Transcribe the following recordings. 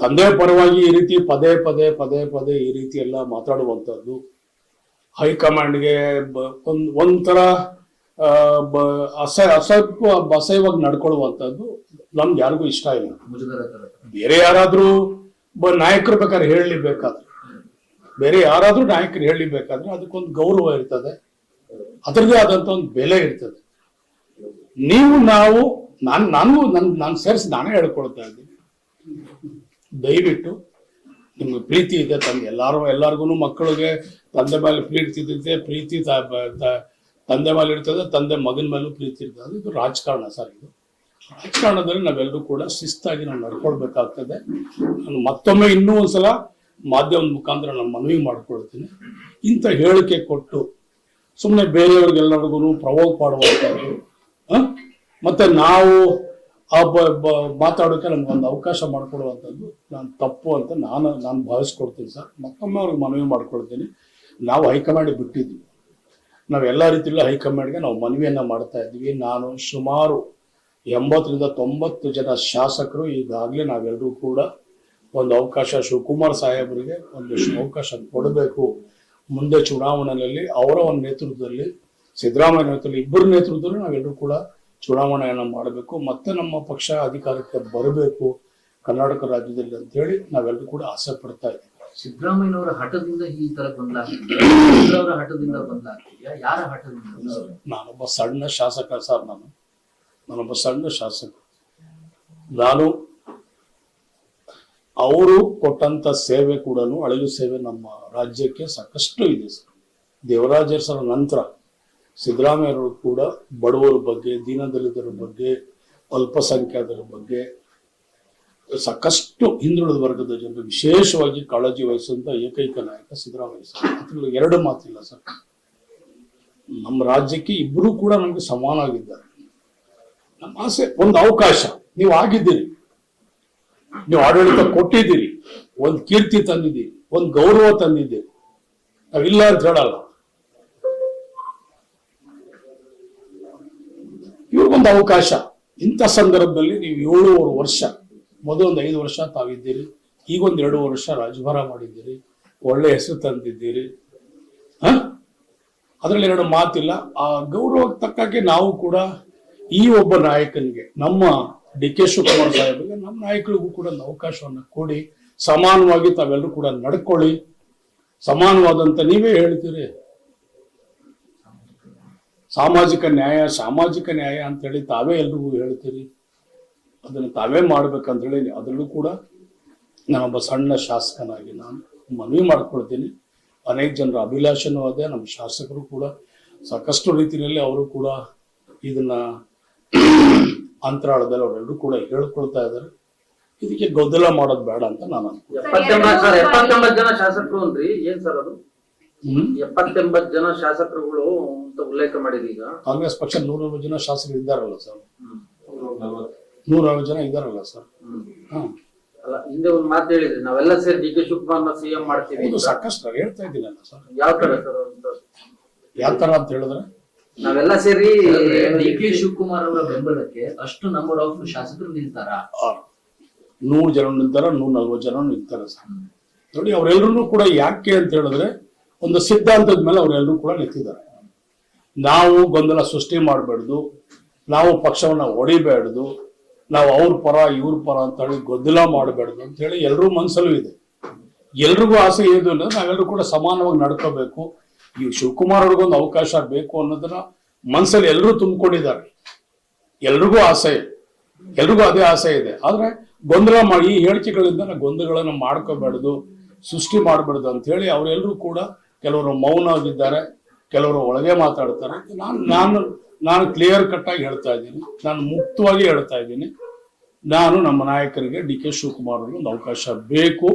ತಂದೆ ಪರವಾಗಿ ಈ ರೀತಿ ಪದೇ ಪದೇ ಪದೇ ಪದೇ ಈ ರೀತಿ ಎಲ್ಲ ಮಾತಾಡುವಂಥದ್ದು ಹೈಕಮಾಂಡ್ಗೆ ಒಂಥರ ಅಸಹ್ಯವಾಗಿ ನಡ್ಕೊಳ್ಳುವಂಥದ್ದು ನಮ್ಗೆ ಯಾರಿಗೂ ಇಷ್ಟ ಇಲ್ಲ. ಬೇರೆ ಯಾರಾದ್ರೂ ನಾಯಕರು ಬೇಕಾದ್ರೆ ಹೇಳಲಿಬೇಕಾದ್ರೆ ಬೇರೆ ಯಾರಾದ್ರೂ ನಾಯಕರು ಹೇಳಲಿಬೇಕಾದ್ರೆ ಅದಕ್ಕೊಂದು ಗೌರವ ಇರ್ತದೆ, ಅದರದೇ ಆದಂತ ಒಂದು ಬೆಲೆ ಇರ್ತದೆ. ನೀವು ನಾವು ನಾನು ಸೇರಿಸಿ ನಾನೇ ಹೇಳ್ಕೊಳ್ತಾ ಇದ್ದೀನಿ, ದಯವಿಟ್ಟು ನಿಮ್ಗೆ ಪ್ರೀತಿ ಇದೆ ಎಲ್ಲಾರ್ಗು ಮಕ್ಕಳಿಗೆ ತಂದೆ ಮೇಲೆ ಪ್ರೀತಿ ಇರ್ತದೆ, ಪ್ರೀತಿ ತಂದೆ ಮೇಲೆ ಇರ್ತದೆ, ತಂದೆ ಮಗನ ಮೇಲೂ ಪ್ರೀತಿ ಇರ್ತದೆ. ಇದು ರಾಜಕಾರಣ ಸರ್. ಇದು ರಾಜಕಾರಣದಲ್ಲಿ ನಾವೆಲ್ಲರೂ ಕೂಡ ಶಿಸ್ತಾಗಿ ನಾವು ನಡ್ಕೊಳ್ಬೇಕಾಗ್ತದೆ. ನಾನು ಮತ್ತೊಮ್ಮೆ ಇನ್ನೂ ಒಂದ್ಸಲ ಮಾಧ್ಯಮದ ಮುಖಾಂತರ ನಾನು ಮನವಿ ಮಾಡ್ಕೊಳ್ತೀನಿ, ಇಂಥ ಹೇಳಿಕೆ ಕೊಟ್ಟು ಸುಮ್ಮನೆ ಬೇರೆಯವ್ರಿಗೆಲ್ಲರಿಗೂ ಪ್ರವೋಕ್ ಮಾಡುವಂಥದ್ದು ಮತ್ತೆ ನಾವು ಮಾತಾಡೋಕೆ ನಮ್ಗೊಂದು ಅವಕಾಶ ಮಾಡಿಕೊಡುವಂಥದ್ದು ನಾನು ತಪ್ಪು ಅಂತ ನಾನು ಭಾವಿಸ್ಕೊಡ್ತೀನಿ ಸರ್. ಮತ್ತೊಮ್ಮೆ ಅವ್ರಿಗೆ ಮನವಿ ಮಾಡ್ಕೊಳ್ತೀನಿ, ನಾವು ಹೈಕಮಾಂಡ್ ಬಿಟ್ಟಿದ್ದೀವಿ, ನಾವೆಲ್ಲ ರೀತಿಯಲ್ಲೂ ಹೈಕಮಾಂಡ್ಗೆ ನಾವು ಮನವಿಯನ್ನ ಮಾಡ್ತಾ ಇದ್ದೀವಿ. ನಾನು ಸುಮಾರು 80ರಿಂದ 90 ಜನ ಶಾಸಕರು ಈಗಾಗಲೇ ನಾವೆಲ್ಲರೂ ಕೂಡ ಒಂದು ಅವಕಾಶ ಶಿವಕುಮಾರ್ ಸಾಹೇಬರಿಗೆ ಒಂದು ಅವಕಾಶ ಕೊಡಬೇಕು. ಮುಂದೆ ಚುನಾವಣೆಯಲ್ಲಿ ಅವರ ಒಂದು ನೇತೃತ್ವದಲ್ಲಿ, ಸಿದ್ದರಾಮಯ್ಯ ನೇತೃತ್ವದಲ್ಲಿ, ಇಬ್ಬರ ನೇತೃತ್ವದಲ್ಲಿ ನಾವೆಲ್ಲರೂ ಕೂಡ ಚುನಾವಣೆಯನ್ನು ಮಾಡಬೇಕು, ಮತ್ತೆ ನಮ್ಮ ಪಕ್ಷ ಅಧಿಕಾರಕ್ಕೆ ಬರಬೇಕು ಕರ್ನಾಟಕ ರಾಜ್ಯದಲ್ಲಿ ಅಂತ ಹೇಳಿ ನಾವೆಲ್ಲರೂ ಕೂಡ ಆಸೆ ಪಡ್ತಾ ಇದ್ದೀವಿ. ಸಿದ್ದರಾಮಯ್ಯನವರ ಹಠದಿಂದ ಈ ತರ ಗೊಂದಲ ಹಠದಿಂದ ಗೊಂದಲ ಯಾರ ಹಠದಿಂದ? ನಾನೊಬ್ಬ ಸಣ್ಣ ಶಾಸಕ ಸರ್. ನಾನೊಬ್ಬ ಸಣ್ಣ ಶಾಸಕ. ನಾನು ಅವರು ಕೊಟ್ಟಂತ ಸೇವೆ ಕೂಡ ಅಳಿಲು ಸೇವೆ ನಮ್ಮ ರಾಜ್ಯಕ್ಕೆ ಸಾಕಷ್ಟು ಇದೆ ಸರ್. ದೇವರಾಜ ಸರ್ ನಂತರ ಸಿದ್ದರಾಮಯ್ಯವರು ಕೂಡ ಬಡವರ ಬಗ್ಗೆ, ದೀನದಲಿತರ ಬಗ್ಗೆ, ಅಲ್ಪಸಂಖ್ಯಾತರ ಬಗ್ಗೆ, ಸಾಕಷ್ಟು ಹಿಂದುಳಿದ ವರ್ಗದ ಜನರು ವಿಶೇಷವಾಗಿ ಕಾಳಜಿ ವಹಿಸುವಂತ ಏಕೈಕ ನಾಯಕ ಸಿದ್ದರಾಮಯ್ಯ ಸರ್. ಅದ್ರಲ್ಲಿ ಎರಡು ಮಾತಿಲ್ಲ ಸರ್. ನಮ್ಮ ರಾಜ್ಯಕ್ಕೆ ಇಬ್ಬರು ಕೂಡ ನಮ್ಗೆ ಸಮಾನವಾಗಿದ್ದಾರೆ. ನಮ್ಮ ಆಸೆ ಒಂದು ಅವಕಾಶ, ನೀವು ಆಗಿದ್ದೀರಿ, ನೀವು ಆಡಳಿತ ಕೊಟ್ಟಿದ್ದೀರಿ, ಒಂದು ಕೀರ್ತಿ ತಂದಿದ್ದೀರಿ, ಒಂದು ಗೌರವ ತಂದಿದ್ದೀರಿ, ನಾವಿಲ್ಲ ಅಂತ ಹೇಳಲ್ಲ. ಇವ್ರಿಗೊಂದು ಅವಕಾಶ. ಇಂಥ ಸಂದರ್ಭದಲ್ಲಿ ನೀವು 7 ವರ್ಷ, ಮೊದಲೊಂದು 5 ವರ್ಷ ತಾವಿದ್ದೀರಿ, ಈಗೊಂದು 2 ವರ್ಷ ರಾಜಭಾರ ಮಾಡಿದ್ದೀರಿ, ಒಳ್ಳೆ ಹೆಸರು ತಂದಿದ್ದೀರಿ. ಅದ್ರಲ್ಲಿ 2 ಮಾತಿಲ್ಲ. ಆ ಗೌರವಕ್ಕೆ ತಕ್ಕಾಗೆ ನಾವು ಕೂಡ ಈ ಒಬ್ಬ ನಾಯಕನಿಗೆ, ನಮ್ಮ ಡಿ ಕೆ ಶಿವಕುಮಾರ್ ಸಾಹೇಬರಿಗೆ, ನಮ್ಮ ನಾಯಕರಿಗೂ ಕೂಡ ಒಂದು ಅವಕಾಶವನ್ನ ಕೊಡಿ, ಸಮಾನವಾಗಿ ತಾವೆಲ್ಲರೂ ಕೂಡ ನಡ್ಕೊಳ್ಳಿ. ಸಮಾನವಾದಂತ ನೀವೇ ಹೇಳ್ತೀರಿ ಸಾಮಾಜಿಕ ನ್ಯಾಯ ಅಂತ ಹೇಳಿ ತಾವೇ ಎಲ್ರಿಗೂ ಹೇಳ್ತೀರಿ. ಅದನ್ನು ತಾವೇ ಮಾಡ್ಬೇಕಂತ ಹೇಳಿ ಅದರಲ್ಲೂ ಕೂಡ ನಾನೊಬ್ಬ ಸಣ್ಣ ಶಾಸಕನಾಗಿ ನಾನು ಮನವಿ ಮಾಡ್ಕೊಳ್ತೀನಿ. ಅನೇಕ ಜನರ ಅಭಿಲಾಷನೂ ಅದೇ. ನಮ್ಮ ಶಾಸಕರು ಕೂಡ ಸಾಕಷ್ಟು ರೀತಿಯಲ್ಲಿ ಅವರು ಕೂಡ ಇದನ್ನ ಅಂತರಾಳದಲ್ಲಿ ಅವರೆಲ್ಲರೂ ಕೂಡ ಹೇಳ್ಕೊಳ್ತಾ ಇದ್ದಾರೆ. ಇದಕ್ಕೆ ಗೊಂದಲ ಮಾಡೋದು ಬೇಡ ಅಂತ ನಾನು ಅನ್ಕೊಂಡೆ. 79 ಜನ ಶಾಸಕರು ಅಂದ್ರಿ, ಏನ್ ಸರ್ ಅದು? 79 ಜನ ಶಾಸಕರುಗಳು ಅಂತ ಉಲ್ಲೇಖ ಮಾಡಿದ್ರಿ. ಈಗ ಕಾಂಗ್ರೆಸ್ ಪಕ್ಷ 140 ಜನ ಶಾಸಕರು ಇದ್ದಾರಲ್ಲ ಸರ್. 140 ಜನ ಇದ್ದಾರಲ್ಲ ಸರ್. ಅಲ್ಲ, ಹಿಂದೆ ಒಂದು ಮಾತು ಹೇಳಿದ್ರಿ, ನಾವೆಲ್ಲ ಸೇರಿ ಡಿ ಕೆ ಶಿವಕುಮಾರ್ನ ಸಿಎಂ ಮಾಡ್ತೀವಿ. ಸಾಕಷ್ಟು ಹೇಳ್ತಾ ಇದ್ದೀನಲ್ಲ ಸರ್. ಯಾವ ತರ ಸರ್? ಯಾವ ತರ ಅಂತ ಹೇಳಿದ್ರೆ, ನಾವೆಲ್ಲ ಸೇರಿ ಡಿ ಕೆ ಶಿವಕುಮಾರ್ ಅವರ ಬೆಂಬಲಕ್ಕೆ ಅಷ್ಟು ನಂಬರ್ ಆಫ್ ಶಾಸಕರು ನಿಲ್ತಾರ? 100 ಜನ ನಿಲ್ತಾರ, 140 ಜನ ನಿಲ್ತಾರ ಸರ್. ನೋಡಿ, ಅವರೆಲ್ಲರೂ ಕೂಡ ಯಾಕೆ ಅಂತ ಹೇಳಿದ್ರೆ ಒಂದು ಸಿದ್ಧಾಂತದ ಮೇಲೆ ಅವರೆಲ್ಲರೂ ಕೂಡ ನಿಂತಿದ್ದಾರೆ. ನಾವು ಗೊಂದಲ ಸೃಷ್ಟಿ ಮಾಡಬಾರ್ದು, ನಾವು ಪಕ್ಷವನ್ನ ಹೊಡಿಬೇಡ್ದು, ನಾವು ಅವ್ರ ಪರ ಇವ್ರ ಪರ ಅಂತ ಹೇಳಿ ಗೊಂದಲ ಮಾಡಬೇಡ್ದು ಅಂತ ಹೇಳಿ ಎಲ್ರೂ ಮನಸ್ಸಲ್ಲೂ ಇದೆ. ಎಲ್ರಿಗೂ ಆಸೆ ಏನು ಅಂದ್ರೆ ನಾವೆಲ್ಲರೂ ಕೂಡ ಸಮಾನವಾಗಿ ನಡ್ಕೋಬೇಕು, ಈ ಶಿವಕುಮಾರ್ ಅವ್ರಿಗೊಂದು ಅವಕಾಶ ಬೇಕು ಅನ್ನೋದನ್ನ ಮನಸ್ಸಲ್ಲಿ ಎಲ್ಲರೂ ತುಂಬಿಕೊಂಡಿದ್ದಾರೆ. ಎಲ್ರಿಗೂ ಆಸೆ, ಎಲ್ರಿಗೂ ಅದೇ ಆಸೆ ಇದೆ. ಆದ್ರೆ ಗೊಂದಲ ಮಾಡಿ ಈ ಹೇಳಿಕೆಗಳಿಂದ ಗೊಂದಲಗಳನ್ನ ಮಾಡ್ಕೋಬೇಡ್ದು, ಸೃಷ್ಟಿ ಮಾಡಬಾರ್ದು ಅಂತ ಹೇಳಿ ಅವರೆಲ್ಲರೂ ಕೂಡ ಕೆಲವರು ಮೌನವಾಗಿದ್ದಾರೆ, ಕೆಲವರು ಒಳಗೆ ಮಾತಾಡ್ತಾರೆ. ನಾನು ಕ್ಲಿಯರ್ ಕಟ್ ಆಗಿ ಹೇಳ್ತಾ ಇದ್ದೀನಿ, ನಾನು ಮುಕ್ತವಾಗಿ ಹೇಳ್ತಾ ಇದ್ದೀನಿ. ನಾನು ನಮ್ಮ ನಾಯಕರಿಗೆ ಡಿ ಕೆ ಶಿವಕುಮಾರ್ ಅವ್ರಿಗೆ ಒಂದು ಅವಕಾಶ ಬೇಕು.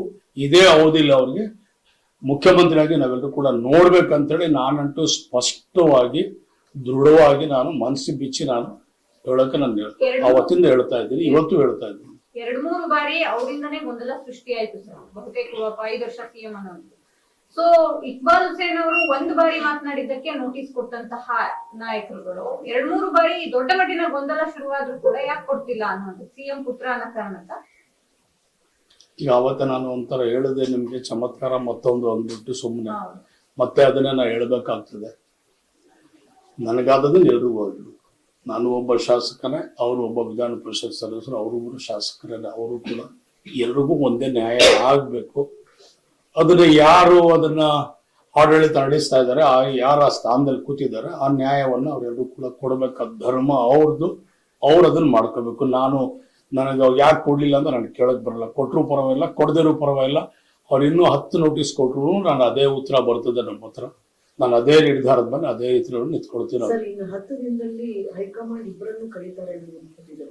ಇದೇ ಅವಧಿಯಲ್ಲಿ ಅವ್ರಿಗೆ ಮುಖ್ಯಮಂತ್ರಿಯಾಗಿ ನಾವೆಲ್ಲರೂ ಕೂಡ ನೋಡ್ಬೇಕಂತೇಳಿ ನಾನಂತೂ ಸ್ಪಷ್ಟವಾಗಿ, ದೃಢವಾಗಿ ನಾನು ಮನಸ್ಸು ಬಿಚ್ಚಿ ನಾನು ಹೇಳಕ್ಕೆ ನಾನು ಅವತ್ತಿಂದ ಹೇಳ್ತಾ ಇದ್ದೀನಿ, ಇವತ್ತು ಹೇಳ್ತಾ ಇದ್ದೀನಿ. 2-3 ಬಾರಿ ಅವರಿಂದನೇ ಗೊಂದಲ ಸೃಷ್ಟಿ ಆಯ್ತು ಸರ್, ಬಹುತೇಕ 5 ವರ್ಷ ಸಿಎಂ ಅನ್ನೋದು. ಸೊ ಇಕ್ಬಾಲ್ ಹುಸೇನ್ ಅವರು 1 ಬಾರಿ ಮಾತನಾಡಿದ್ದಕ್ಕೆ ನೋಟಿಸ್ ಕೊಟ್ಟಂತಹ ನಾಯಕರುಗಳು 2-3 ಬಾರಿ ದೊಡ್ಡ ಮಟ್ಟಿನ ಗೊಂದಲ ಶುರುವಾದ್ರೂ ಕೂಡ ಯಾಕೆ ಕೊಡ್ತಿಲ್ಲ ಅನ್ನೋದು, ಸಿಎಂ ಪುತ್ರ ಅನ್ನೋ ಕಾರಣಕ್ಕ ಈಗ ಅವತ್ತ ನಾನು ಒಂಥರ ಹೇಳಿದೆ ನಿಮ್ಗೆ ಚಮತ್ಕಾರ ಮತ್ತೊಂದು ಅಂದ್ಬಿಟ್ಟು ಸುಮ್ಮನೆ ಹೌದು. ಮತ್ತೆ ಅದನ್ನೇ ನಾನು ಹೇಳ್ಬೇಕಾಗ್ತದೆ. ನನಗಾದದನ್ನು ಎಲ್ರಿಗೂ ಹೋಗ್ಲಿ. ನಾನು ಒಬ್ಬ ಶಾಸಕನೇ, ಅವರು ಒಬ್ಬ ವಿಧಾನ ಪರಿಷತ್ ಸದಸ್ಯರು, ಅವರೊಬ್ಬರು ಶಾಸಕರೇ, ಅವರು ಕೂಡ ಎಲ್ರಿಗೂ ಒಂದೇ ನ್ಯಾಯ ಆಗ್ಬೇಕು. ಅದನ್ನ ಯಾರು ಅದನ್ನ ಆಡಳಿತ ನಡೆಸ್ತಾ ಇದ್ದಾರೆ, ಯಾರ ಸ್ಥಾನದಲ್ಲಿ ಕೂತಿದ್ದಾರೆ, ಆ ನ್ಯಾಯವನ್ನು ಅವರೆಲ್ಲರೂ ಕೂಡ ಕೊಡಬೇಕಾದ ಧರ್ಮ ಅವ್ರದ್ದು. ಅವ್ರು ಅದನ್ನ ಮಾಡ್ಕೋಬೇಕು. ನನಗೆ ಯಾಕೆ ಕೊಡ್ಲಿಲ್ಲ ಅಂತ ನನಗೆ ಕೇಳಕ್ ಬರಲ್ಲ. ಕೊಟ್ಟರು ಪರವಾಗಿಲ್ಲ, ಕೊಡದಿರೋ ಪರವಾಗಿಲ್ಲ. ಅವ್ರು ಇನ್ನೂ 10 ನೋಟಿಸ್ ಕೊಟ್ಟರು ನಾನು ಅದೇ ಉತ್ತರ ಬರ್ತದೆ ನಮ್ಮ ಹತ್ರ. ನಾನು ಅದೇ ನಿರ್ಧಾರದ ಮೇಲೆ ಅದೇ ಇತರನ್ನು ನಿಂತ್ಕೊಳ್ತೀನಿ. ಸರ್, ಇನ್ನು 10 ದಿನದಲ್ಲಿ ಹೈಕಮಾಂಡ್ ಇಬ್ಬರನ್ನು ಕರೀತಾರೆ ಅಂತಿದ್ರು.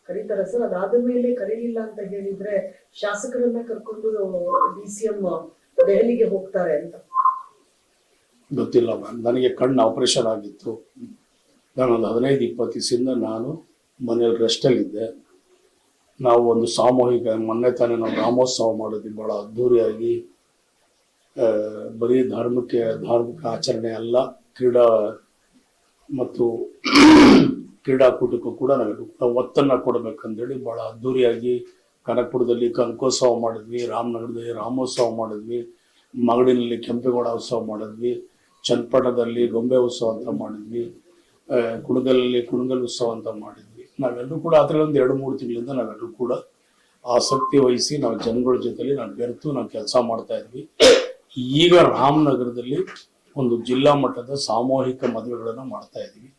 ಕರೀತಾರ ಸರ್? ಅದಾದ ಮೇಲೆ ಕರೀಲಿಲ್ಲ ಅಂತ ಹೇಳಿದ್ರೆ ಶಾಸಕರನ್ನ ಕರ್ಕೊಂಡು DCM ದೆಹಲಿಗೆ ಹೋಗ್ತಾರೆ ಅಂತ ಗೊತ್ತಿಲ್ಲ ಮ್ಯಾಮ್. ನನಗೆ ಕಣ್ಣು ಆಪರೇಷನ್ ಆಗಿತ್ತು. ನಾನೊಂದು 15-20 ದಿವಸದಿಂದ ನಾನು ಮನೇಲಿ ರೆಸ್ಟಲ್ಲಿದ್ದೆ. ನಾವು ಒಂದು ಸಾಮೂಹಿಕ ಮೊನ್ನೆ ತಾನೇ ನಾವು ರಾಮೋತ್ಸವ ಮಾಡಿದ್ವಿ, ಬಹಳ ಅದ್ಧೂರಿಯಾಗಿ. ಬರೀ ಧಾರ್ಮಿಕ ಆಚರಣೆ ಅಲ್ಲ, ಮತ್ತು ಕ್ರೀಡಾಕೂಟಕ್ಕೂ ಕೂಡ ನಾವು ಒತ್ತನ್ನು ಕೊಡಬೇಕಂತೇಳಿ ಬಹಳ ಅದ್ಧೂರಿಯಾಗಿ ಕನಕಪುರದಲ್ಲಿ ಕನಕೋತ್ಸವ ಮಾಡಿದ್ವಿ, ರಾಮನಗರದಲ್ಲಿ ರಾಮೋತ್ಸವ ಮಾಡಿದ್ವಿ, ಮಗಡಿನಲ್ಲಿ ಕೆಂಪೇಗೌಡ ಉತ್ಸವ ಮಾಡಿದ್ವಿ, ಚನ್ನಪಟ್ಟಣದಲ್ಲಿ ಗೊಂಬೆ ಉತ್ಸವ ಅಂತ ಮಾಡಿದ್ವಿ, ಕುಣಗಲಲ್ಲಿ ಕುಣಗಲ್ ಉತ್ಸವ ಅಂತ ಮಾಡಿದ್ವಿ. ನಾವೆಲ್ಲರೂ ಕೂಡ ಅದರಲ್ಲಿ ಒಂದು 2-3 ತಿಂಗಳಿಂದ ನಾವೆಲ್ಲರೂ ಕೂಡ ಆಸಕ್ತಿ ವಹಿಸಿ ನಾವು ಜನಗಳ ಜೊತೆಲಿ ನಾವು ಬೆರೆತು ನಾವು ಕೆಲಸ ಮಾಡ್ತಾ ಇದ್ವಿ. ಈಗ ರಾಮನಗರದಲ್ಲಿ ಒಂದು ಜಿಲ್ಲಾ ಮಟ್ಟದ ಸಾಮೂಹಿಕ ಮದುವೆಗಳನ್ನು ಮಾಡ್ತಾ ಇದ್ವಿ.